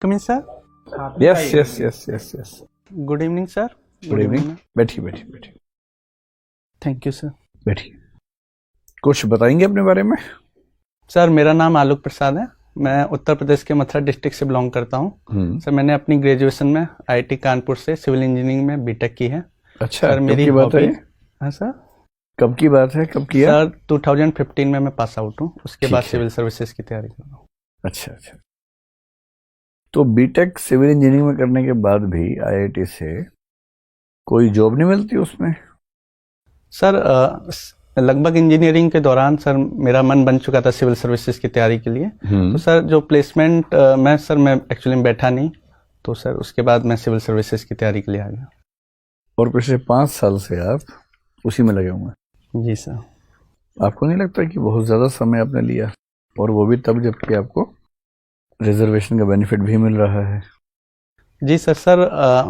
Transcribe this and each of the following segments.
Come in sir. Yes yes yes yes yes. Good evening sir. Good evening. बैठिए बैठिए बैठिए thank you sir. बैठिए। कुछ बताएंगे अपने बारे में? सर मेरा नाम आलोक प्रसाद है। मैं उत्तर प्रदेश के मथुरा डिस्ट्रिक्ट से बिलोंग करता हूँ। सर मैंने अपनी ग्रेजुएशन में आईआईटी कानपुर से सिविल इंजीनियरिंग में बीटेक की है। अच्छा, सर मेरी बात है? हाँ सर। कब की बात है, कब किया? सर 2015 में मैं पास आउट हूँ, उसके बाद सिविल सर्विसेज की तैयारी कर रहा हूँ। अच्छा अच्छा। तो बीटेक सिविल इंजीनियरिंग में करने के बाद भी आईआईटी से कोई जॉब नहीं मिलती उसमें? सर लगभग इंजीनियरिंग के दौरान सर मेरा मन बन चुका था सिविल सर्विसेज की तैयारी के लिए। तो सर जो प्लेसमेंट मैं एक्चुअली बैठा नहीं, तो सर उसके बाद मैं सिविल सर्विसेज की तैयारी के लिए आ गया। और पिछले 5 साल से आप उसी में लगे हुए हैं? जी सर। आपको नहीं लगता कि बहुत ज़्यादा समय आपने लिया, और वो भी तब जबकि आपको रिजर्वेशन का बेनिफिट भी मिल रहा है? जी सर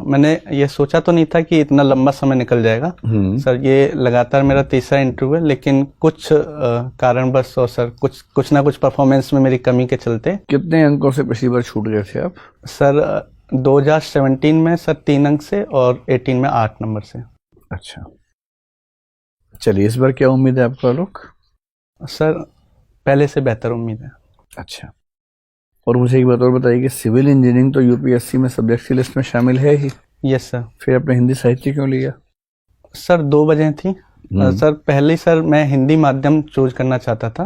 मैंने ये सोचा तो नहीं था कि इतना लंबा समय निकल जाएगा। सर ये लगातार मेरा तीसरा इंटरव्यू है, लेकिन कुछ कारणवश और सर कुछ ना कुछ परफॉर्मेंस में मेरी कमी के चलते। कितने अंकों से पिछली बार छूट गए थे आप? सर 2017 में सर 3 अंक से और 18 में 8 नंबर से। अच्छा, चलिए इस बार क्या उम्मीद है आपको आलोक? सर पहले से बेहतर उम्मीद है। अच्छा, और मुझे एक बात और बताइए कि सिविल इंजीनियरिंग तो यूपीएससी में सब्जेक्ट की लिस्ट में शामिल है ही। Yes sir. फिर आपने हिंदी साहित्य क्यों लिया? सर 2 वजह थी। सर पहले सर मैं हिंदी माध्यम चूज करना चाहता था,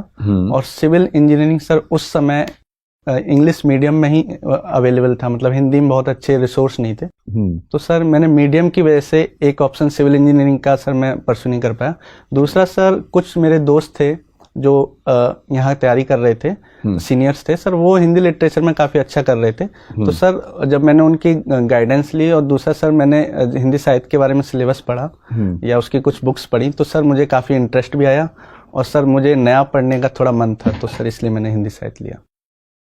और सिविल इंजीनियरिंग सर उस समय इंग्लिश मीडियम में ही अवेलेबल था, मतलब हिंदी में बहुत अच्छे रिसोर्स नहीं थे। तो सर मैंने मीडियम की वजह से एक ऑप्शन सिविल इंजीनियरिंग का सर मैं परस्यू नहीं कर पाया। दूसरा सर कुछ मेरे दोस्त थे जो यहाँ तैयारी कर रहे थे, सीनियर्स थे सर, वो हिंदी लिटरेचर में काफ़ी अच्छा कर रहे थे। तो सर जब मैंने उनकी गाइडेंस ली, और दूसरा सर मैंने हिंदी साहित्य के बारे में सिलेबस पढ़ा या उसकी कुछ बुक्स पढ़ी, तो सर मुझे काफ़ी इंटरेस्ट भी आया, और सर मुझे नया पढ़ने का थोड़ा मन था, तो सर इसलिए मैंने हिंदी साहित्य लिया।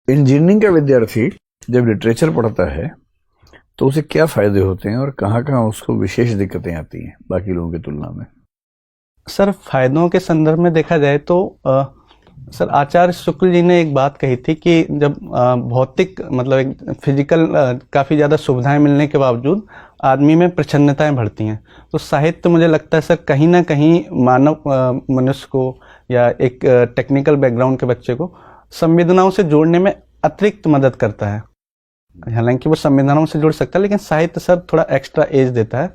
इंजीनियरिंग का विद्यार्थी जब लिटरेचर पढ़ता है तो उसे क्या फायदे होते हैं, और कहाँ कहाँ उसको विशेष दिक्कतें आती हैं बाकी लोगों की तुलना में? सर फायदों के संदर्भ में देखा जाए तो सर आचार्य शुक्ल जी ने एक बात कही थी कि जब भौतिक मतलब एक फिजिकल काफ़ी ज़्यादा सुविधाएं मिलने के बावजूद आदमी में प्रच्छन्नताएं बढ़ती हैं, तो साहित्य मुझे लगता है सर कहीं ना कहीं मानव मनुष्य को या एक टेक्निकल बैकग्राउंड के बच्चे को संवेदनाओं से जोड़ने में अतिरिक्त मदद करता है। हालांकि वो संवेदनाओं से जुड़ सकता है, लेकिन साहित्य सर थोड़ा एक्स्ट्रा एज देता है।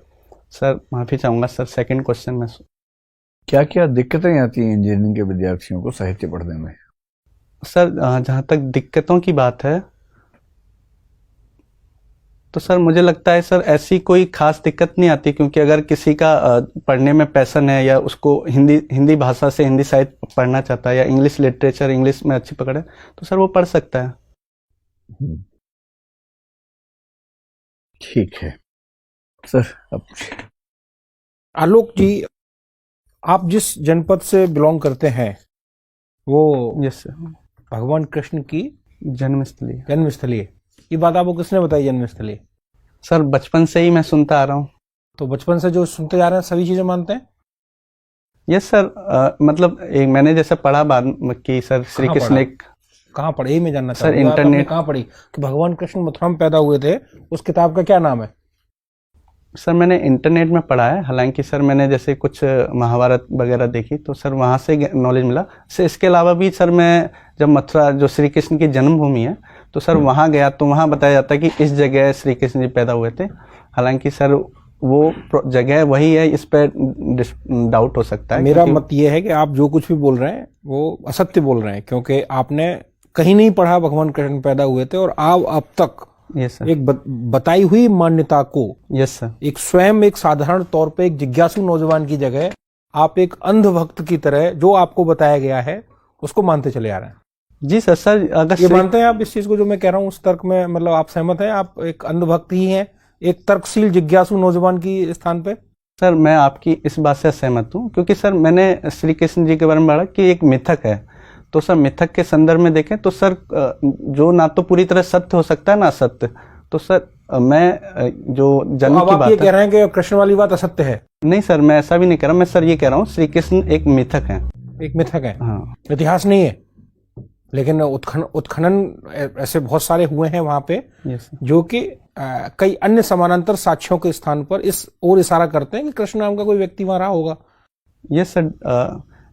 सर माफ़ी चाहूँगा सर, सेकंड क्वेश्चन में क्या क्या दिक्कतें आती हैं इंजीनियरिंग के विद्यार्थियों को साहित्य पढ़ने में? सर जहाँ तक दिक्कतों की बात है तो सर मुझे लगता है सर ऐसी कोई खास दिक्कत नहीं आती, क्योंकि अगर किसी का पढ़ने में पैशन है, या उसको हिंदी भाषा से हिंदी साहित्य पढ़ना चाहता है, या इंग्लिश लिटरेचर इंग्लिश में अच्छी पकड़ है, तो सर वो पढ़ सकता है। ठीक है सर। अब आलोक जी, आप जिस जनपद से बिलोंग करते हैं वो यस सर भगवान कृष्ण की जन्मस्थली है। ये बात आपको किसने बताई, जन्मस्थली? सर बचपन से ही मैं सुनता आ रहा हूँ। तो बचपन से जो सुनते जा रहे हैं सभी चीजें मानते हैं? यस सर मतलब एक मैंने जैसे पढ़ा बाद की सर श्री कृष्ण एक कहाँ पढ़े, ये मैं जानना सर इंटरनेट कहाँ पढ़ी कि भगवान कृष्ण मथुरा में पैदा हुए थे? उस किताब का क्या नाम है? सर मैंने इंटरनेट में पढ़ा है, हालांकि सर मैंने जैसे कुछ महाभारत वगैरह देखी तो सर वहाँ से नॉलेज मिला। सर इसके अलावा भी सर मैं जब मथुरा जो श्री कृष्ण की जन्मभूमि है तो सर वहाँ गया तो वहाँ बताया जाता है कि इस जगह श्री कृष्ण जी पैदा हुए थे। हालांकि सर वो जगह वही है, इस पर डाउट हो सकता है। मेरा मत ये है कि आप जो कुछ भी बोल रहे हैं वो असत्य बोल रहे हैं, क्योंकि आपने कहीं नहीं पढ़ा भगवान कृष्ण पैदा हुए थे, और आप अब तक यस सर एक बताई हुई मान्यता को यस सर एक स्वयं एक साधारण तौर पे एक जिज्ञासु नौजवान की जगह आप एक अंध भक्त की तरह जो आपको बताया गया है उसको मानते चले आ रहे हैं। जी सर। सर अगर ये मानते हैं आप इस चीज को जो मैं कह रहा हूँ, उस तर्क में मतलब आप सहमत हैं? आप एक अंध भक्त ही हैं एक तर्कशील जिज्ञासु नौजवान की स्थान पे? सर मैं आपकी इस बात से सहमत हूँ, क्योंकि सर मैंने श्री कृष्ण जी के बारे में पढ़ा कि एक मिथक है, तो सर मिथक के संदर्भ में देखें तो सर जो ना तो पूरी तरह सत्य हो सकता है ना असत्य, तो सर मैं जो जन्म तो की बात ये कह रहे हैं कि कृष्ण वाली बात असत्य है? नहीं सर, मैं ऐसा भी नहीं कह रहा। मैं सर ये कह रहा हूँ श्री कृष्ण एक मिथक है। एक मिथक है? हाँ। इतिहास नहीं है? लेकिन उत्खनन ऐसे बहुत सारे हुए हैं वहां पे यस जो कि कई अन्य समानांतर साक्ष्यों के स्थान पर इस ओर इशारा करते हैं कि कृष्ण नाम का कोई व्यक्ति वहां रहा होगा। यस सर,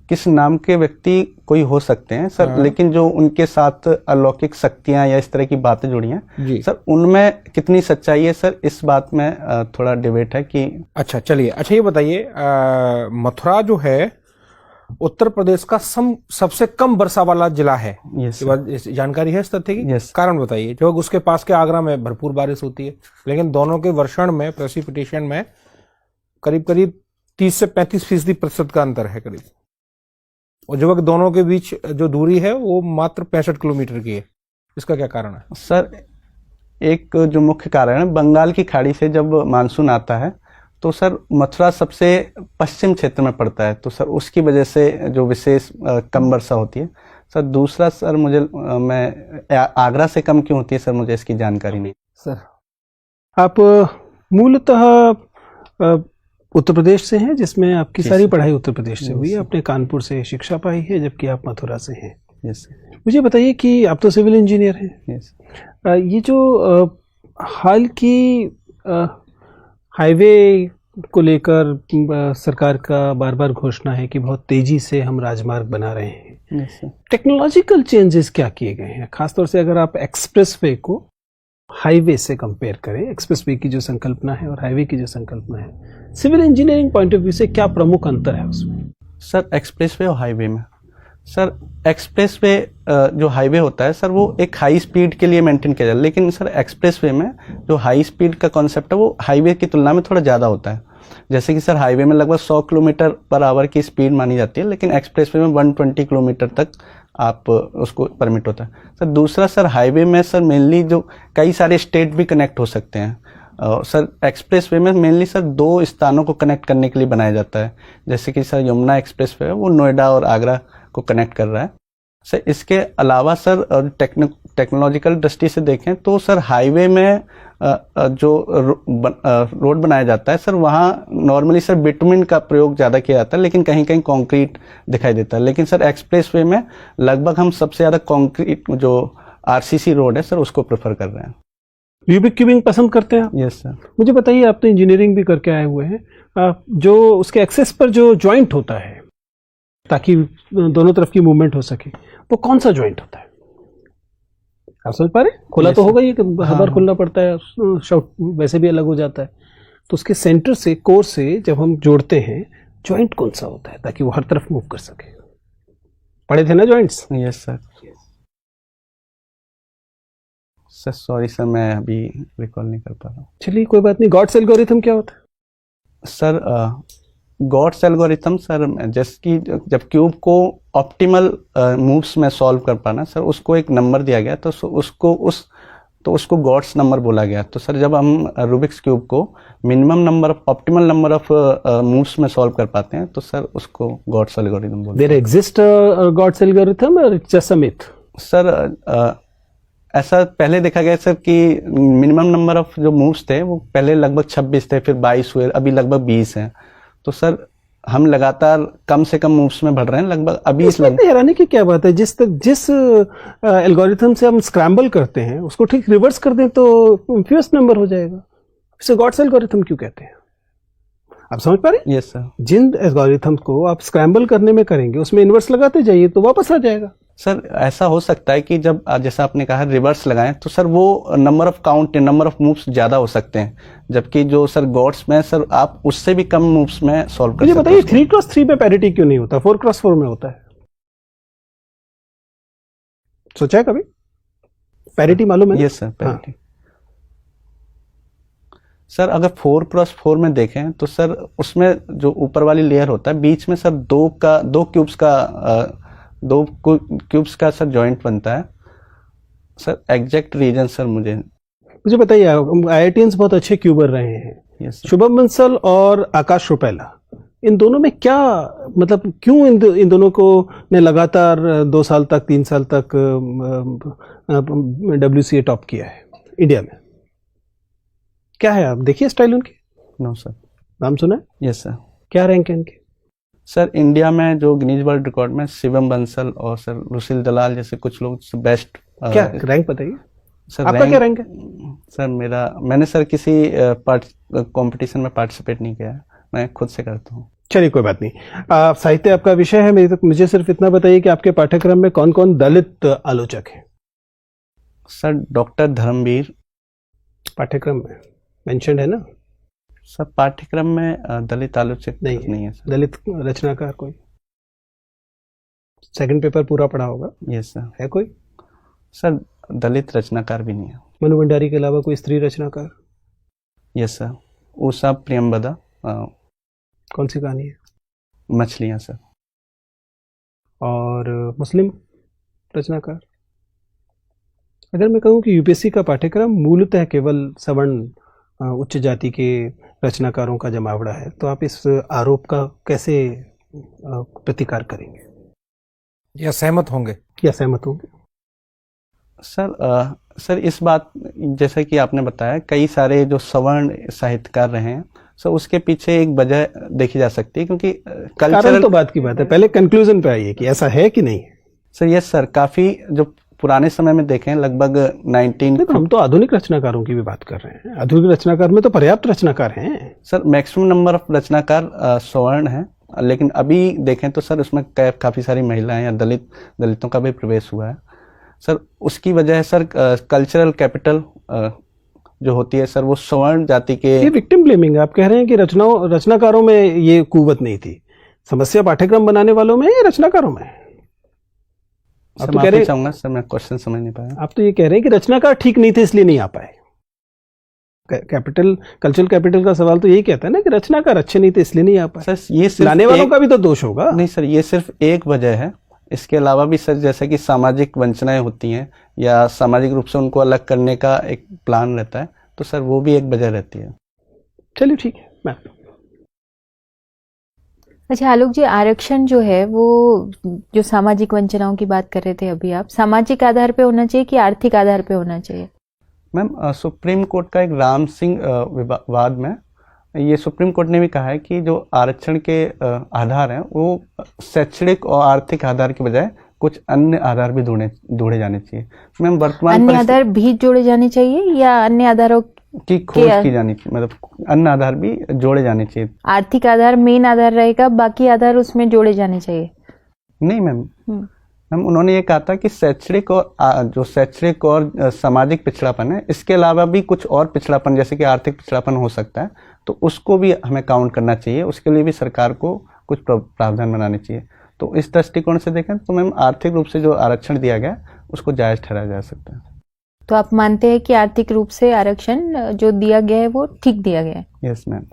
किस नाम के व्यक्ति कोई हो सकते हैं सर, लेकिन जो उनके साथ अलौकिक शक्तियां या इस तरह की बातें जुड़ी हैं जी सर, उनमें कितनी सच्चाई है सर, इस बात में थोड़ा डिबेट है कि। अच्छा चलिए, अच्छा ये बताइए, मथुरा जो है उत्तर प्रदेश का सबसे कम वर्षा वाला जिला है। यस इस जानकारी है इस तथ्य की? यस कारण बताइए। जो उसके पास के आगरा में भरपूर बारिश होती है, लेकिन दोनों के वर्षण में, प्रेसिपिटेशन में करीब करीब 30 से 35% का अंतर है करीब, और जबकि दोनों के बीच जो दूरी है वो मात्र 65 किलोमीटर की है। इसका क्या कारण है सर? एक जो मुख्य कारण है, बंगाल की खाड़ी से जब मानसून आता है तो सर मथुरा सबसे पश्चिम क्षेत्र में पड़ता है, तो सर उसकी वजह से जो विशेष कम वर्षा होती है सर। दूसरा सर, मैं आगरा से कम क्यों होती है सर, मुझे इसकी जानकारी नहीं। सर आप मूलतः उत्तर प्रदेश से हैं, जिसमें आपकी सारी पढ़ाई उत्तर प्रदेश से हुई है। आपने कानपुर से शिक्षा पाई है, जबकि आप मथुरा से हैं। यस मुझे बताइए कि आप तो सिविल इंजीनियर हैं। यस ये जो हाल की हाईवे को लेकर सरकार का बार बार घोषणा है कि बहुत तेजी से हम राजमार्ग बना रहे हैं, यस सर। टेक्नोलॉजिकल चेंजेस क्या किए गए हैं? खासतौर से अगर आप एक्सप्रेसवे को हाईवे से कंपेयर करें, एक्सप्रेसवे की जो संकल्पना है और हाईवे की जो संकल्पना है, civil engineering point of view से क्या प्रमुख अंतर है उसमें? सर एक्सप्रेसवे और हाईवे में, सर एक्सप्रेसवे जो हाईवे होता है सर, वो एक हाई स्पीड के लिए मेंटेन किया जाता है, लेकिन सर एक्सप्रेसवे में जो हाई स्पीड का कॉन्सेप्ट है वो हाईवे की तुलना में थोड़ा ज़्यादा होता है। जैसे कि सर हाईवे में लगभग 100 किलोमीटर पर आवर की स्पीड मानी जाती है, लेकिन एक्सप्रेसवे में 120 किलोमीटर तक आप उसको परमिट होता है सर। दूसरा सर, हाईवे में सर मेनली जो कई सारे स्टेट भी कनेक्ट हो सकते हैं सर। एक्सप्रेसवे में मेनली सर 2 स्थानों को कनेक्ट करने के लिए बनाया जाता है, जैसे कि सर यमुना एक्सप्रेसवे है, वो नोएडा और आगरा को कनेक्ट कर रहा है सर। इसके अलावा सर टेक्नोलॉजिकल दृष्टि से देखें तो सर हाईवे में जो रोड बनाया जाता है सर, वहाँ नॉर्मली सर बिटुमिन का प्रयोग ज़्यादा किया जाता है, लेकिन कहीं कहीं कंक्रीट दिखाई देता है। लेकिन सर एक्सप्रेसवे में लगभग हम सबसे ज़्यादा कंक्रीट जो आरसीसी रोड है सर, उसको प्रेफर कर रहे हैं। क्यूबिक क्यूबिंग पसंद करते हैं आप? Yes sir. मुझे बताइए, आप तो इंजीनियरिंग भी करके आए हुए हैं, जो उसके एक्सेस पर जो जॉइंट होता है ताकि दोनों तरफ की मूवमेंट हो सके, वो कौन सा जॉइंट होता है? आप समझ पा रहे? खुला तो होगा ही, हर बार खुलना पड़ता है, शॉर्ट वैसे भी अलग हो जाता है। तो उसके सेंटर से, कोर से जब हम जोड़ते हैं, जॉइंट कौन सा होता है ताकि वो हर तरफ मूव कर सके? पढ़े थे ना joints? Yes sir. Sir sorry sir, मैं अभी रिकॉल नहीं कर पा रहा हूँ। चलिए कोई बात नहीं। गॉड्स एल्गोरिथम क्या होता है सर? गॉड्स एल्गोरिथम सर, जैसे कि जब क्यूब को ऑप्टिमल मूव्स में सॉल्व कर पाना सर, उसको एक नंबर दिया गया, तो उसको गॉड्स नंबर बोला गया। तो सर जब हम रूबिक्स क्यूब को minimum number of, optimal number of moves में सॉल्व कर पाते हैं, तो सर उसको गॉड्स एल्गोरिथम बोलते हैं। देयर एग्जिस्ट गॉड्स एल्गोरिथम और it's just a myth? Sir ऐसा पहले देखा गया सर कि मिनिमम नंबर ऑफ जो मूव्स थे वो पहले लगभग 26 थे, फिर 22 हुए, अभी लगभग 20 हैं। तो सर हम लगातार कम से कम मूव्स में बढ़ रहे हैं, लगभग अभी हैरानी की क्या बात है? जिस एल्गोरिथम से हम स्क्रैम्बल करते हैं उसको ठीक रिवर्स कर दें तो फ्यूएस्ट नंबर हो जाएगा। इसे गॉड्स एल्गोरिथम क्यों कहते हैं? आप समझ पा रहे हैं? Yes sir. जिन एल्गोरिथम को आप स्क्रैम्बल करने में करेंगे उसमें इन्वर्स लगाते जाइए तो वापस आ जाएगा। सर ऐसा हो सकता है कि जब जैसा आपने कहा रिवर्स लगाएं, तो सर वो number of count, number of moves ज्यादा हो सकते हैं, जबकि जो सर गॉड्स में सर आप उससे भी कम मूव्स में सॉल्व कर सकते हैं। मुझे बताइए 3x3 पे पैरिटी क्यों नहीं होता, 4x4 में होता है? सोचा है कभी? पैरिटी मालूम है? Yes sir, parity. सर अगर 4x4 में देखें तो सर उसमें जो ऊपर वाली लेयर होता है, बीच में सर दो क्यूब्स का सर जॉइंट बनता है सर। एग्जैक्ट रीजन सर मुझे बताइए। आईआईटीएंस बहुत अच्छे क्यूबर रहे हैं। Yes sir. शुभम बंसल और आकाश रुपेला, इन दोनों में क्या मतलब, क्यों इन दोनों को ने लगातार 2 साल तक, 3 साल तक WCA टॉप किया है इंडिया में? क्या है, आप देखिए स्टाइल उनकी। No sir. नाम सुना है? Yes sir. क्या रैंक है इनके? सर इंडिया में जो गिनीज वर्ल्ड रिकॉर्ड में शिवम बंसल और सर रुसिल दलाल जैसे कुछ लोग बेस्ट क्या रैंक बताइए, सर आपका क्या रैंक है? सर मैंने सर किसी कंपटीशन में पार्टिसिपेट नहीं किया है, मैं खुद से करता हूँ। चलिए कोई बात नहीं। साहित्य आपका विषय है, मुझे सिर्फ इतना बताइए कि आपके पाठ्यक्रम में कौन कौन दलित आलोचक हैं? सर डॉक्टर धर्मवीर पाठ्यक्रम में मेंशन है ना? सर पाठ्यक्रम में दलित आलोचक नहीं है सर। दलित रचनाकार कोई? सेकंड पेपर पूरा पढ़ा होगा? Yes sir. है कोई? सर दलित रचनाकार भी नहीं है। मनु भंडारी के अलावा कोई स्त्री रचनाकार? Yes sir. उषा प्रियंबदा। कौन सी कहानी है? मछलियाँ सर। और मुस्लिम रचनाकार? अगर मैं कहूँ कि यूपीएससी का पाठ्यक्रम मूलतः केवल सवर्ण उच्च जाति के रचनाकारों का जमावड़ा है, तो आप इस आरोप का कैसे प्रतिकार करेंगे या सहमत होंगे? सर इस बात, जैसा कि आपने बताया, कई सारे जो सवर्ण साहित्यकार रहे हैं, सर उसके पीछे एक वजह देखी जा सकती है, क्योंकि कारण तो बात की बात है, पहले कंक्लूजन पे आइए कि ऐसा है कि नहीं है। सर यस सर, काफी जो पुराने समय में देखें लगभग 19 हम तो आधुनिक रचनाकारों की भी बात कर रहे हैं। आधुनिक रचनाकार में तो पर्याप्त रचनाकार हैं। सर मैक्सिमम नंबर ऑफ रचनाकार सवर्ण हैं, लेकिन अभी देखें तो सर उसमें काफी सारी महिलाएं या दलितों का भी प्रवेश हुआ है। सर उसकी वजह है सर कल्चरल कैपिटल जो होती है सर, वो सवर्ण जाति के। ये विक्टिम ब्लेमिंग, आप कह रहे हैं कि रचनाकारों में ये कुवत नहीं थी। समस्या पाठ्यक्रम बनाने वालों में या रचनाकारों में? आप तो कह रहे हैं सर, मैं क्वेश्चन समझ नहीं पाया। आप तो ये कह रहे हैं कि रचनाकार ठीक नहीं थे इसलिए नहीं आ पाए। कल्चरल कैपिटल का सवाल तो यही कहता है ना कि रचनाकार अच्छे नहीं थे इसलिए नहीं आ पाए। सर ये सिर्फ लाने वालों का भी तो दोष होगा। नहीं सर, ये सिर्फ एक वजह है। इसके अलावा भी सर जैसे कि सामाजिक वंचनाएं होती हैं या सामाजिक रूप से उनको अलग करने का एक प्लान रहता है, तो सर वो भी एक वजह रहती है। चलिए ठीक है मैम। अच्छा आलोक जी, आरक्षण जो है वो जो सामाजिक वंचनाओं की बात कर रहे थे अभी आप, सामाजिक आधार पे होना चाहिए कि आर्थिक आधार पे होना चाहिए? मैम सुप्रीम कोर्ट का एक राम सिंह वाद में ये सुप्रीम कोर्ट ने भी कहा है कि जो आरक्षण के आधार हैं वो शैक्षणिक और आर्थिक आधार के बजाय कुछ अन्य आधार भी जोड़े जाने चाहिए। मैम वर्तमान अन्य आधार भी जोड़े जाने चाहिए या अन्य आधारों की खोज की जानी चाहिए, मतलब अन्य आधार भी जोड़े जाने चाहिए। आर्थिक आधार मेन आधार रहेगा, बाकी आधार उसमें जोड़े जाने चाहिए? नहीं मैम, उन्होंने ये कहा था कि शैक्षणिक और सामाजिक पिछड़ापन है, इसके अलावा भी कुछ और पिछड़ापन जैसे कि आर्थिक पिछड़ापन हो सकता है, तो उसको भी हमें काउंट करना चाहिए। उसके लिए भी सरकार को कुछ प्रावधान बनाने चाहिए। तो इस दृष्टिकोण से देखें तो मैम आर्थिक रूप से जो आरक्षण दिया गया उसको जायज ठहराया जा सकता है। तो आप मानते हैं कि आर्थिक रूप से आरक्षण जो दिया गया है वो ठीक दिया गया है? Yes ma'am.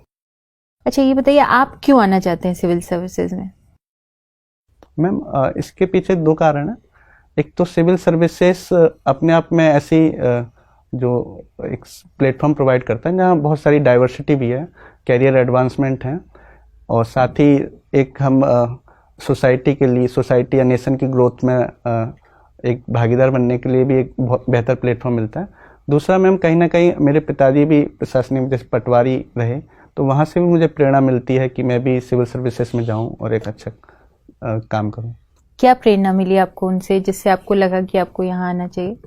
अच्छा ये बताइए, आप क्यों आना चाहते हैं सिविल सर्विसेज में? मैम इसके पीछे दो कारण हैं। एक तो सिविल सर्विसेज अपने आप में ऐसी जो एक प्लेटफॉर्म प्रोवाइड करता है जहाँ बहुत सारी डाइवर्सिटी भी है, कैरियर एडवांसमेंट है, और साथ ही एक हम सोसाइटी के लिए, सोसाइटी या नेशन की ग्रोथ में एक भागीदार बनने के लिए भी एक बहुत बेहतर प्लेटफॉर्म मिलता है। दूसरा मैम कहीं ना कहीं मेरे पिताजी भी प्रशासनिक जैसे पटवारी रहे, तो वहाँ से भी मुझे प्रेरणा मिलती है कि मैं भी सिविल सर्विसेज में जाऊँ और एक अच्छा काम करूँ। क्या प्रेरणा मिली आपको उनसे जिससे आपको लगा कि आपको यहाँ आना चाहिए?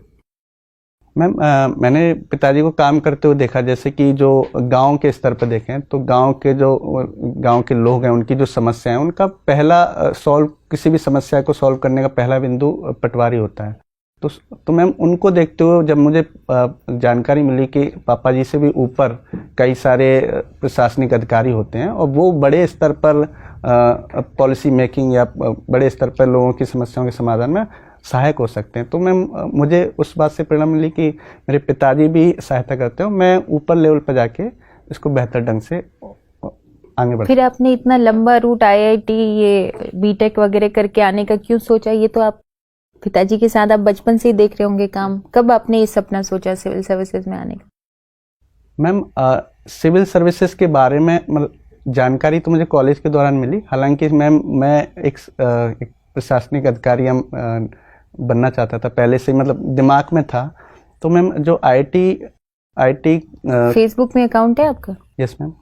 मैम मैंने पिताजी को काम करते हुए देखा, जैसे कि जो गांव के स्तर पर देखें तो गांव के लोग हैं, उनकी जो समस्या है, उनका पहला किसी भी समस्या को सॉल्व करने का पहला बिंदु पटवारी होता है। तो मैम उनको देखते हुए जब मुझे जानकारी मिली कि पापा जी से भी ऊपर कई सारे प्रशासनिक अधिकारी होते हैं और वो बड़े स्तर पर पॉलिसी मेकिंग या बड़े स्तर पर लोगों की समस्याओं के समाधान में सहायक हो सकते हैं, तो मैम मुझे उस बात से प्रेरणा मिली कि मेरे पिताजी भी सहायता करते हो, मैं ऊपर लेवल पर जाके इसको बेहतर ढंग से आगे बढ़। फिर आपने इतना लंबा रूट IIT ये बीटेक वगैरह करके आने का क्यों सोचा? ये तो आप पिताजी के साथ आप बचपन से ही देख रहे होंगे काम, कब आपने ये सपना सोचा सिविल सर्विसेज में आने का? मैम सिविल सर्विसेज के बारे में मतलब जानकारी तो मुझे कॉलेज के दौरान मिली, हालांकि मैम मैं एक प्रशासनिक अधिकारी बनना चाहता था पहले से, मतलब दिमाग में था। तो मैम जो IT फेसबुक में अकाउंट है आपका? Yes ma'am.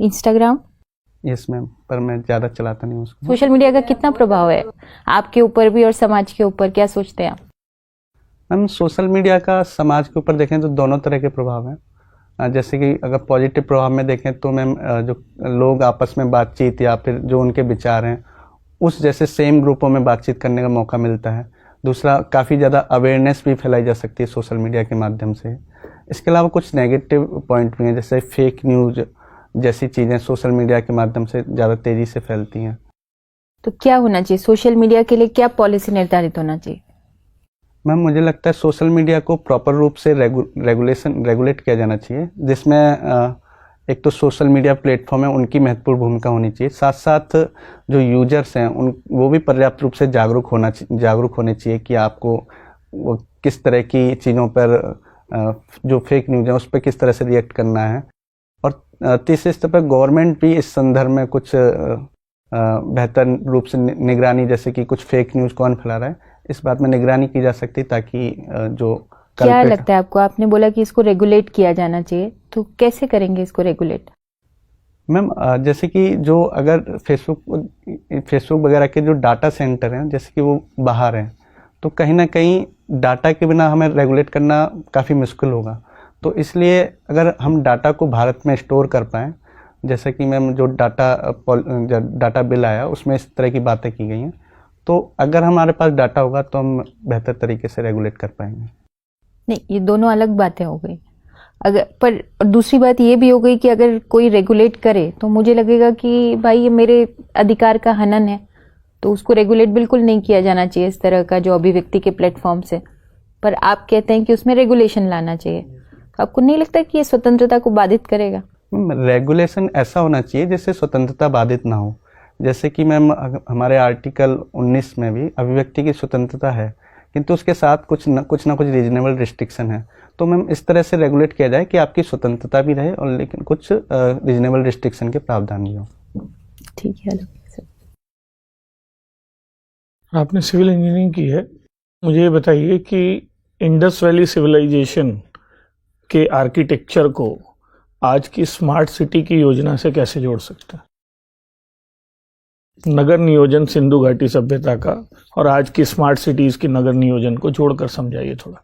Instagram? Yes ma'am, पर मैं ज़्यादा चलाता नहीं हूँ उसको। सोशल मीडिया का कितना प्रभाव है आपके ऊपर भी और समाज के ऊपर, क्या सोचते हैं आप? मैम सोशल मीडिया का समाज के ऊपर देखें तो दोनों तरह के प्रभाव हैं। जैसे कि अगर पॉजिटिव प्रभाव में देखें तो मैम जो लोग आपस में बातचीत या फिर जो उनके विचार हैं उस जैसे सेम ग्रुपों में बातचीत करने का मौका मिलता है। दूसरा, काफ़ी ज़्यादा अवेयरनेस भी फैलाई जा सकती है सोशल मीडिया के माध्यम से। इसके अलावा कुछ नेगेटिव पॉइंट भी हैं, जैसे फेक न्यूज़ जैसी चीज़ें सोशल मीडिया के माध्यम से ज़्यादा तेज़ी से फैलती हैं। तो क्या होना चाहिए सोशल मीडिया के लिए, क्या पॉलिसी निर्धारित होना चाहिए? मैम मुझे लगता है सोशल मीडिया को प्रॉपर रूप से रेगुलेट किया जाना चाहिए, जिसमें एक तो सोशल मीडिया प्लेटफॉर्म है उनकी महत्वपूर्ण भूमिका होनी चाहिए, साथ साथ जो यूजर्स हैं वो भी पर्याप्त रूप से जागरूक होने चाहिए कि आपको वो किस तरह की चीज़ों पर जो फेक न्यूज़ है उस पर किस तरह से रिएक्ट करना है। और तीसरे स्तर पर गवर्नमेंट भी इस संदर्भ में कुछ बेहतर रूप से निगरानी, जैसे कि कुछ फेक न्यूज़ कौन फैला रहा है इस बात में निगरानी की जा सकती ताकि जो क्या लगता है आपको? आपने बोला कि इसको रेगुलेट किया जाना चाहिए, तो कैसे करेंगे इसको रेगुलेट? मैम जैसे कि जो अगर फेसबुक वगैरह के जो डाटा सेंटर हैं जैसे कि वो बाहर हैं, तो कहीं ना कहीं डाटा के बिना हमें रेगुलेट करना काफ़ी मुश्किल होगा। तो इसलिए अगर हम डाटा को भारत में स्टोर कर पाएँ, जैसे कि मैम जो डाटा बिल आया उसमें इस तरह की बातें की गई हैं, तो अगर हमारे पास डाटा होगा तो हम बेहतर तरीके से रेगुलेट कर पाएंगे। नहीं, ये दोनों अलग बातें हो गई। अगर पर दूसरी बात ये भी हो गई कि अगर कोई रेगुलेट करे तो मुझे लगेगा कि भाई ये मेरे अधिकार का हनन है, तो उसको रेगुलेट बिल्कुल नहीं किया जाना चाहिए इस तरह का जो अभिव्यक्ति के प्लेटफॉर्म से। पर आप कहते हैं कि उसमें रेगुलेशन लाना चाहिए, तो आपको नहीं लगता कि ये स्वतंत्रता को बाधित करेगा? रेगुलेशन ऐसा होना चाहिए जिससे स्वतंत्रता बाधित ना हो। जैसे कि मैम हमारे आर्टिकल 19 में भी अभिव्यक्ति की स्वतंत्रता है, किंतु उसके साथ कुछ ना कुछ रीजनेबल रिस्ट्रिक्शन है। तो मैम इस तरह से रेगुलेट किया जाए कि आपकी स्वतंत्रता भी रहे और लेकिन कुछ रीजनेबल रिस्ट्रिक्शन के प्रावधान भी हो। ठीक है। आपने सिविल इंजीनियरिंग की है, मुझे ये बताइए कि इंडस वैली सिविलाइजेशन के आर्किटेक्चर को आज की स्मार्ट सिटी की योजना से कैसे जोड़ सकते हैं? नगर नियोजन सिंधु घाटी सभ्यता का और आज की स्मार्ट सिटीज की नगर नियोजन को जोड़कर समझाइए थोड़ा।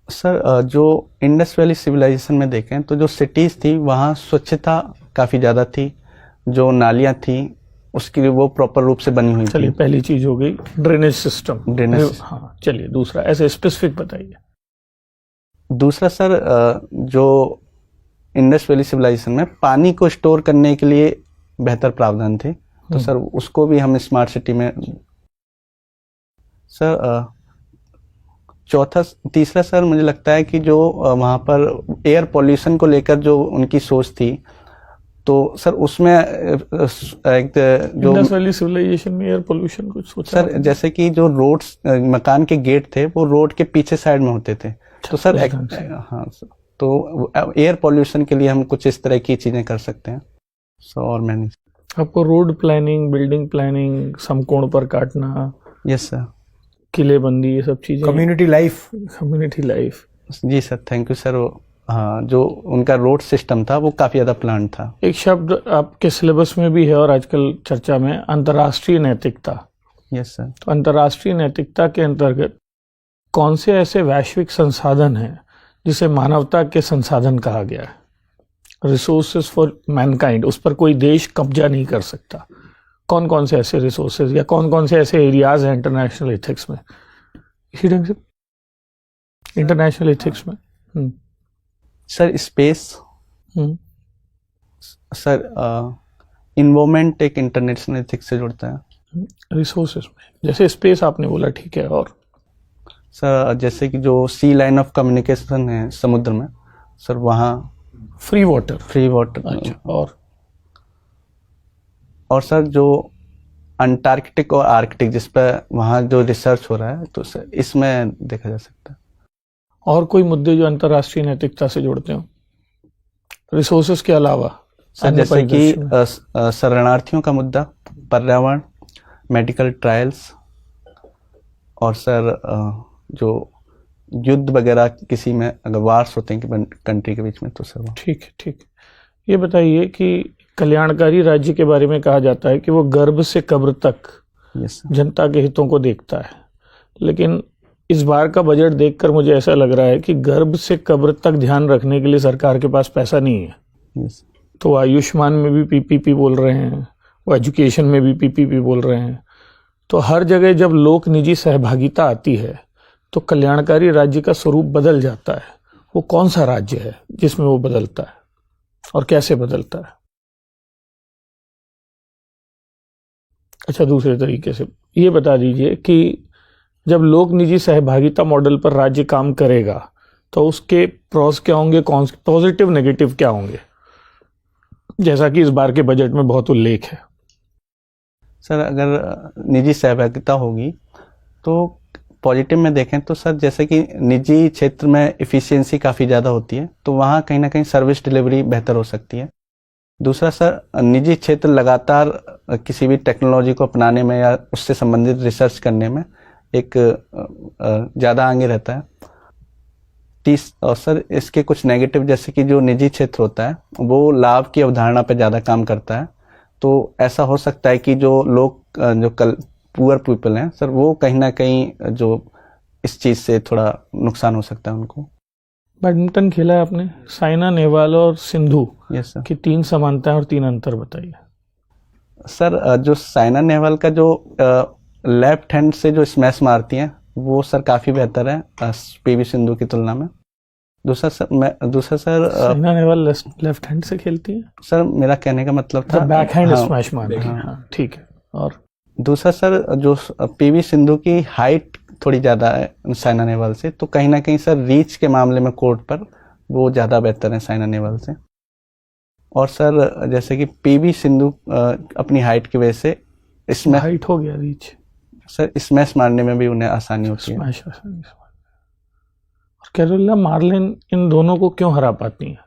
सर जो इंडस वैली सिविलाइजेशन में देखें तो जो सिटीज़ थी वहाँ स्वच्छता काफ़ी ज़्यादा थी, जो नालियाँ थी उसके लिए वो प्रॉपर रूप से बनी हुई थी। चलिए पहली चीज हो गई ड्रेनेज सिस्टम। हाँ चलिए दूसरा ऐसे स्पेसिफिक बताइए। दूसरा सर जो इंडस वैली सिविलाइजेशन में पानी को स्टोर करने के लिए बेहतर प्रावधान थे, तो सर उसको भी हम स्मार्ट सिटी में। सर तीसरा सर मुझे लगता है कि जो वहाँ पर एयर पॉल्यूशन को लेकर जो उनकी सोच थी, तो सर उसमें एक जो इंडस वैली सिविलाइजेशन में एयर पोल्यूशन कुछ सोचा सर, जैसे कि जो रोड्स मकान के गेट थे वो रोड के पीछे साइड में होते थे, तो सर हाँ सर, तो एयर पॉल्यूशन के लिए हम कुछ इस तरह की चीजें कर सकते हैं। और मैंने आपको रोड प्लानिंग, बिल्डिंग प्लानिंग, समकोण पर काटना, यस सर, किलेबंदी, ये सब चीजें, कम्युनिटी लाइफ। जी सर, थैंक यू सर। हाँ, जो उनका रोड सिस्टम था वो काफी ज्यादा प्लान था। एक शब्द आपके सिलेबस में भी है और आजकल चर्चा में, अंतर्राष्ट्रीय नैतिकता। Yes sir. तो अंतर्राष्ट्रीय नैतिकता के अंतर्गत कौन से ऐसे वैश्विक संसाधन हैं जिसे मानवता के संसाधन कहा गया है, रिसोर्सेज फॉर मैनकाइंड, उस पर कोई देश कब्जा नहीं कर सकता? कौन कौन से ऐसे रिसोर्सेज या कौन कौन से ऐसे एरियाज हैं इंटरनेशनल एथिक्स में, इसी ढंग से इंटरनेशनल एथिक्स में? सर स्पेस, सर इन्वायरमेंट एक इंटरनेशनल एथिक्स से जुड़ता है। रिसोर्सेज में जैसे स्पेस आपने बोला, ठीक है, और सर जैसे कि जो सी लाइन ऑफ कम्युनिकेशन है समुद्र में, सर वहाँ फ्री वाटर। अच्छा, और सर जो अंटार्कटिक और आर्कटिक जिस पर वहाँ जो रिसर्च हो रहा है, तो सर इसमें देखा जा सकता है। और कोई मुद्दे जो अंतर्राष्ट्रीय नैतिकता से जोड़ते हो रिसोर्सेज के अलावा? सर जैसे कि शरणार्थियों का मुद्दा, पर्यावरण, मेडिकल ट्रायल्स, और सर जो युद्ध वगैरह किसी में अगर वार्स होते हैं कंट्री के बीच में, तो सर ठीक। ये बताइए कि कल्याणकारी राज्य के बारे में कहा जाता है कि वो गर्भ से कब्र तक यस सर। जनता के हितों को देखता है, लेकिन इस बार का बजट देखकर मुझे ऐसा लग रहा है कि गर्भ से कब्र तक ध्यान रखने के लिए सरकार के पास पैसा नहीं है। यस तो आयुष्मान में भी पीपीपी बोल रहे हैं, वो एजुकेशन में भी पीपीपी बोल रहे हैं। तो हर जगह जब लोक निजी सहभागिता आती है तो कल्याणकारी राज्य का स्वरूप बदल जाता है। वो कौन सा राज्य है जिसमें वो बदलता है और कैसे बदलता है? अच्छा, दूसरे तरीके से ये बता दीजिए कि जब लोक निजी सहभागिता मॉडल पर राज्य काम करेगा तो उसके प्रॉस क्या होंगे, कौन से पॉजिटिव नेगेटिव क्या होंगे, जैसा कि इस बार के बजट में बहुत उल्लेख है? सर, अगर निजी सहभागिता होगी तो पॉजिटिव में देखें तो सर, जैसे कि निजी क्षेत्र में इफ़िशियंसी काफ़ी ज़्यादा होती है, तो वहाँ कहीं ना कहीं सर्विस डिलीवरी बेहतर हो सकती है। दूसरा सर, निजी क्षेत्र लगातार किसी भी टेक्नोलॉजी को अपनाने में या उससे संबंधित रिसर्च करने में एक ज़्यादा आगे रहता है। और सर, इसके कुछ नेगेटिव, जैसे कि जो निजी क्षेत्र होता है वो लाभ की अवधारणा पर ज़्यादा काम करता है, तो ऐसा हो सकता है कि जो लोग जो पुअर पीपल हैं सर, वो कहीं ना कहीं जो इस चीज़ से थोड़ा नुकसान हो सकता है उनको। बैडमिंटन खेला है आपने, साइना नेहवाल और सिंधु यस सर। की 3 समानताएं और 3 अंतर बताइए। सर, जो साइना नेहवाल का जो लेफ्ट हैंड से जो स्मैश मारती हैं वो सर काफ़ी बेहतर है पीवी सिंधु की तुलना में। दूसरा sir Saina Nehwal left hand से खेलती है। सर, मेरा कहने का मतलब था बैक हैंड हाँ, स्मैश मारती है। हाँ। हाँ, ठीक है। और दूसरा सर, जो पीवी सिंधु की हाइट थोड़ी ज़्यादा है साइना नेहवाल से, तो कहीं ना कहीं सर रीच के मामले में कोर्ट पर वो ज़्यादा बेहतर है साइना नेहवाल से। और सर, जैसे कि पीवी सिंधु अपनी हाइट की वजह से इसमें हाइट हो गया, रीच सर स्मैश मारने में भी उन्हें आसानी होती है। स्मैश और कैरोलिना मार्लिन इन दोनों को क्यों हरा पाती हैं?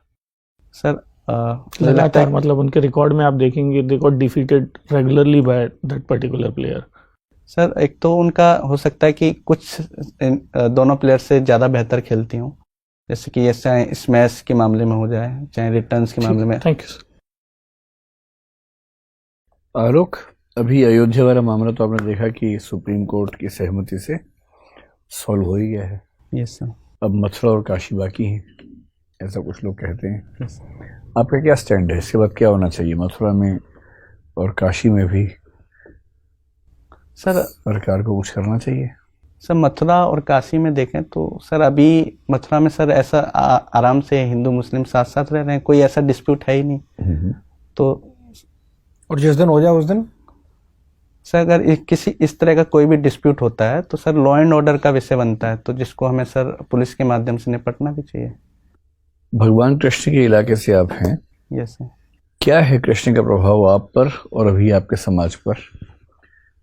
सर, मुझे लगता लगातार, है मतलब उनके रिकॉर्ड में आप देखेंगे they got defeated regularly by that particular player. Sir, एक तो उनका हो सकता है कि कुछ दोनों प्लेयर से ज़्यादा बेहतर खेलती हूँ, जैसे कि ये चाहे स्मैश के मामले में हो जाए चाहे रिटर्न्स के मामले में। Thank you sir. आलोक, अभी अयोध्या वाला मामला तो आपने देखा कि सुप्रीम कोर्ट की सहमति से सॉल्व हो ही गया है। Yes sir. अब मथुरा और काशी बाकी हैं, ऐसा कुछ लोग कहते हैं। यस आपका क्या स्टैंड है, इसके बाद क्या होना चाहिए मथुरा में और काशी में भी? सर, सरकार को कुछ करना चाहिए? सर, मथुरा और काशी में देखें तो सर अभी मथुरा में सर ऐसा आराम से हिंदू मुस्लिम साथ साथ रह रहे हैं, कोई ऐसा डिस्प्यूट है ही नहीं। तो और जिस दिन हो जाए उस दिन सर, अगर किसी इस तरह का कोई भी डिस्प्यूट होता है तो सर लॉ एंड ऑर्डर का विषय बनता है, तो जिसको हमें सर पुलिस के माध्यम से निपटना भी चाहिए। भगवान कृष्ण के इलाके से आप हैं, यस सर। क्या है कृष्ण का प्रभाव आप पर और अभी आपके समाज पर?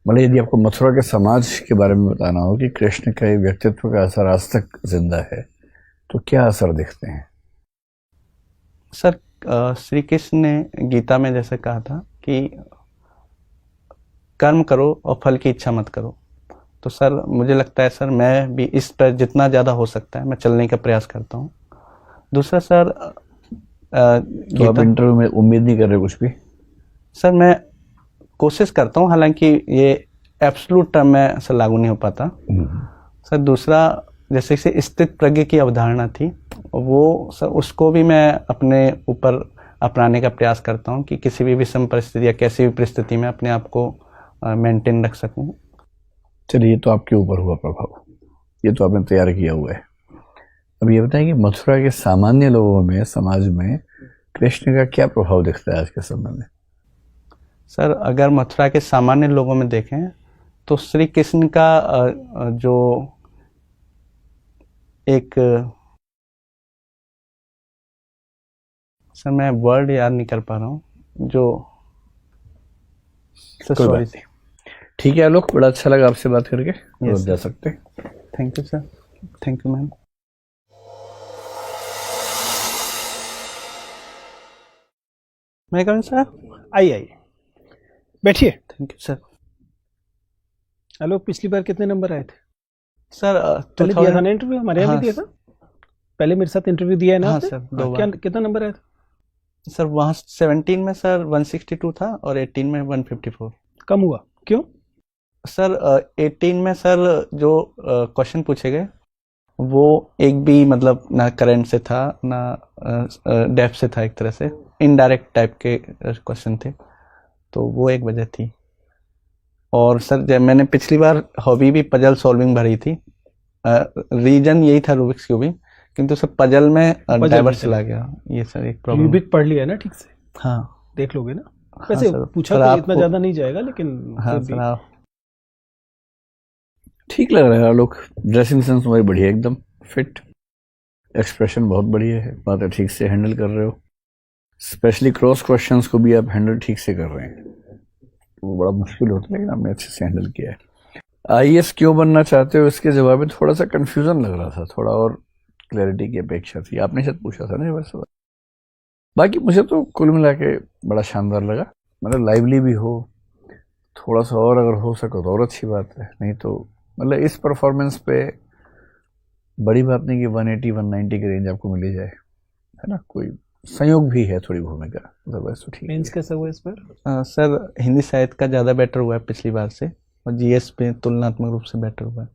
मतलब यदि आपको मथुरा के समाज के बारे में बताना हो कि कृष्ण का व्यक्तित्व का असर आज तक जिंदा है, तो क्या असर दिखते हैं? सर, श्री कृष्ण ने गीता में जैसे कहा था कि कर्म करो और फल की इच्छा मत करो, तो सर मुझे लगता है सर मैं भी इस पर जितना ज़्यादा हो सकता है मैं चलने का प्रयास करता हूँ। दूसरा सर, तो आप इंटरव्यू में उम्मीद नहीं कर रहे कुछ भी? सर, मैं कोशिश करता हूँ, हालांकि ये एब्सोल्यूट टर्म में सर लागू नहीं हो पाता। सर, दूसरा, जैसे कि स्थित प्रज्ञ की अवधारणा थी, वो सर उसको भी मैं अपने ऊपर अपनाने का प्रयास करता हूँ कि किसी भी विषम परिस्थिति या कैसी भी परिस्थिति में अपने आप को मेंटेन रख सकूं। चलिए, ये तो आपके ऊपर हुआ प्रभाव, ये तो आपने तैयार किया हुआ है। अब ये बताएं कि मथुरा के सामान्य लोगों में, समाज में कृष्ण का क्या प्रभाव दिखता है आज के समय में? सर, अगर मथुरा के सामान्य लोगों में देखें तो श्री कृष्ण का जो एक, सर मैं वर्ड याद नहीं कर पा रहा हूँ, जो कोई बात नहीं। ठीक है आलोक, बड़ा अच्छा लगा आपसे बात करके। Yes, जा सकते हैं। Thank you sir. Thank you ma'am. मैं कहूँ सर? आइए बैठिए। Thank you sir. हेलो, पिछली बार कितने नंबर आए थे? सर, पहले दिया था ना इंटरव्यू, हमारे यहाँ भी दिया था। पहले मेरे साथ इंटरव्यू दिया है ना हाँ आपने? सर, 2 क्या बार। कितना नंबर आया था? सर वहाँ 17 में सर 162 था और 18 में 154। कम हुआ क्यों? सर 18 में सर जो क्वेश्चन पूछे गए वो एक भी मतलब ना करंट से था ना डेप्थ से था, एक तरह से इनडायरेक्ट टाइप के क्वेश्चन थे, तो वो एक वजह थी। और सर जब मैंने पिछली बार हॉबी भी पजल सॉल्विंग भरी थी, रीजन यही था रूबिक्स क्यूबिक, किंतु सर पजल में डाइवर्स चला गया, ये सर एक प्रॉब्लम। रूबिक पढ़ लिया ना ठीक से? हाँ देख लोगे ना? हाँ वैसे सर, पूछा सर तो आपको- इतना ज्यादा नहीं जाएगा, लेकिन हाँ फिर सर भी। आप ठीक लग रहा है लोग, ड्रेसिंग सेंस तुम्हारी बढ़िया, एकदम फिट, एक्सप्रेशन बहुत बढ़िया है, बातें ठीक से हैंडल कर रहे हो, स्पेशली क्रॉस क्वेश्चंस को भी आप हैंडल ठीक से कर रहे हैं। वो बड़ा मुश्किल होता है, लेकिन आपने अच्छे से हैंडल किया है। आईएएस क्यों बनना चाहते हो, इसके जवाब में थोड़ा सा कंफ्यूजन लग रहा था, थोड़ा और क्लैरिटी की अपेक्षा थी। आपने शायद पूछा था ना ये सवाल। बाकी मुझे तो कुल मिला के बड़ा शानदार लगा, मतलब लाइवली भी हो, थोड़ा सा और अगर हो सके तो और अच्छी बात है, नहीं तो मतलब इस परफॉर्मेंस पे बड़ी बात नहीं कि 180-190 की रेंज आपको मिली जाए, है ना। कोई संयोग भी है थोड़ी भूमिका, अदरवाइज तो ठीक है। मेंस कैसा हुआ इस बार? सर हिंदी साहित्य का ज़्यादा बेटर हुआ है पिछली बार से, और जीएस पे तुलनात्मक रूप से बेटर हुआ है।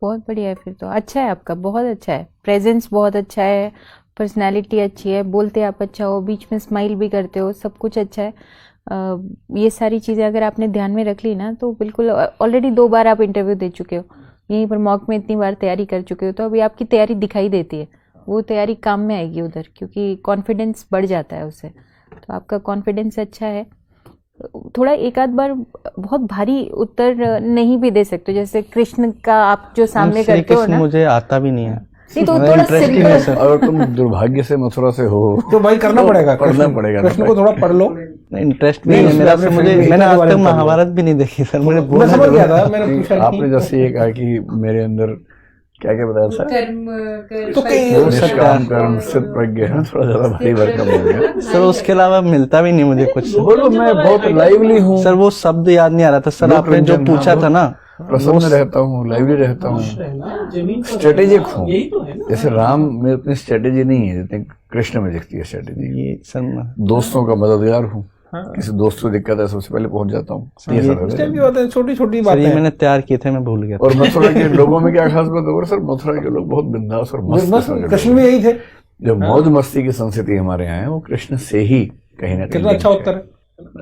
बहुत बढ़िया है, फिर तो अच्छा है आपका, बहुत अच्छा है, प्रेजेंस बहुत अच्छा है, पर्सनालिटी अच्छी है, बोलते आप अच्छा हो, बीच में स्माइल भी करते हो, सब कुछ अच्छा है। ये सारी चीज़ें अगर आपने ध्यान में रख ली ना तो बिल्कुल, ऑलरेडी 2 बार आप इंटरव्यू दे चुके हो, यहीं पर मॉक में इतनी बार तैयारी कर चुके हो, तो अभी आपकी तैयारी दिखाई देती है, वो तैयारी काम में आएगी उधर, क्योंकि कॉन्फिडेंस बढ़ जाता है उससे। तो आपका कॉन्फिडेंस अच्छा है। थोड़ा एक आध बार बहुत भारी उत्तर नहीं भी दे सकते, जैसे कृष्ण का आप जो सामने श्री करते हो कृष्ण ना, मुझे आता भी नहीं है, नहीं तो मेरा थोड़ा इंटरेस्ट ही नहीं है सिंपल। सर। अगर तुम दुर्भाग्य से मथुरा से हो तो भाई करना पड़ेगा, पढ़ना पड़ेगा, कृष्ण को थोड़ा पढ़ लो। इंटरेस्ट भी नहीं, नहीं है मेरा, उसमें सर आपने मुझे, फिल्म मैंने के आज बारे तक में पढ़ लो। महाभारत भी नहीं देखी सर, मुझे मैं बोलना समझ जरूर गया है। था, मैंने पूछा आपने नहीं। जैसे ये कहा कि मेरे अंदर क्या क्या बताया था, तो कहीं निष्काम कर्म स्थित प्रज्ञ है, थोड़ा ज्यादा भारी भरकम हो गया। सर उसके अलावा मिलता भी नहीं मुझे कुछ। बोलो मैं बहुत लाइवली हूँ सर वो शब्द याद नहीं आ रहा था सर, आपने जो लोकरंजन, पूछा हाँ, था ना, प्रसन्न रहता हूँ, लाइवली रहता हूँ, स्ट्रेटेजिक हूँ। जैसे राम में उतनी स्ट्रेटेजी नहीं है जितनी कृष्ण में दिखती है स्ट्रेटेजी। ये सर दोस्तों का मददगार हूँ, किसी दोस्त को दिक्कत है सबसे पहले पहुंच जाता हूँ, ये सब इस है। टाइप की बातें, छोटी छोटी सर बातें ये हैं। मैंने तैयार किए थे, मैं भूल गया था। और मथुरा के लोगों में क्या खास बात है सर, मथुरा के लोग बहुत बिंदास और मस्त बस किस्म के कृष्ण लोग भी हैं। यही थे। जो मौज मस्ती की संस्कृति हमारे यहाँ है वो कृष्ण से ही कहीं ना कहीं कितना अच्छा linked उत्तर है। है।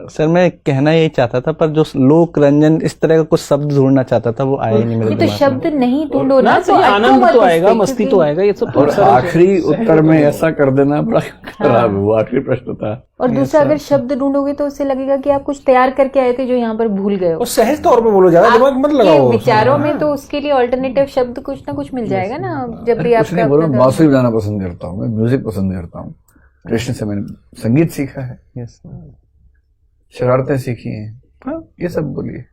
सर मैं कहना यही चाहता था, पर जो लोक रंजन इस तरह का कुछ शब्द ढूंढना चाहता था वो आया ही नहीं मेरे नहीं तो दिमाग शब्द में। नहीं ढूंढो ना, ना तो सही, अटको आनंद मत तो उस आएगा, पे, मस्ती तो क्योंकि- आएगा, ये सब तो और अक्सर आखिरी उत्तर में ऐसा कर देना बड़ा खराब है, वो आखिरी प्रश्न था। और दूसरा अगर शब्द ढूंढोगे तो उससे लगेगा कि आप कुछ तैयार करके आए थे जो यहाँ पर भूल गए हो। और सहज तौर पे बोलो, ज्यादा दिमाग मत आपके लगाओ। विचारों में तो उसके लिए ऑल्टरनेटिव शब्द कुछ ना कुछ मिल जाएगा ना, जब भी कुछ नहीं आपका बोलो, बांसुरी बजाना पसंद करता हूँ, मैं म्यूजिक पसंद करता हूँ, कृष्ण से मैंने संगीत सीखा है, यस शरारतें सीखी हैं, हाँ ये सब बोलिए।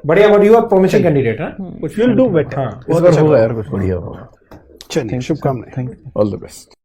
बढ़िया, but you are promising candidate है कुछ। Will do better. हाँ इस बार होगा यार कुछ बढ़िया होगा। चलिए, शुभकामनाएं। Thank you. All the best.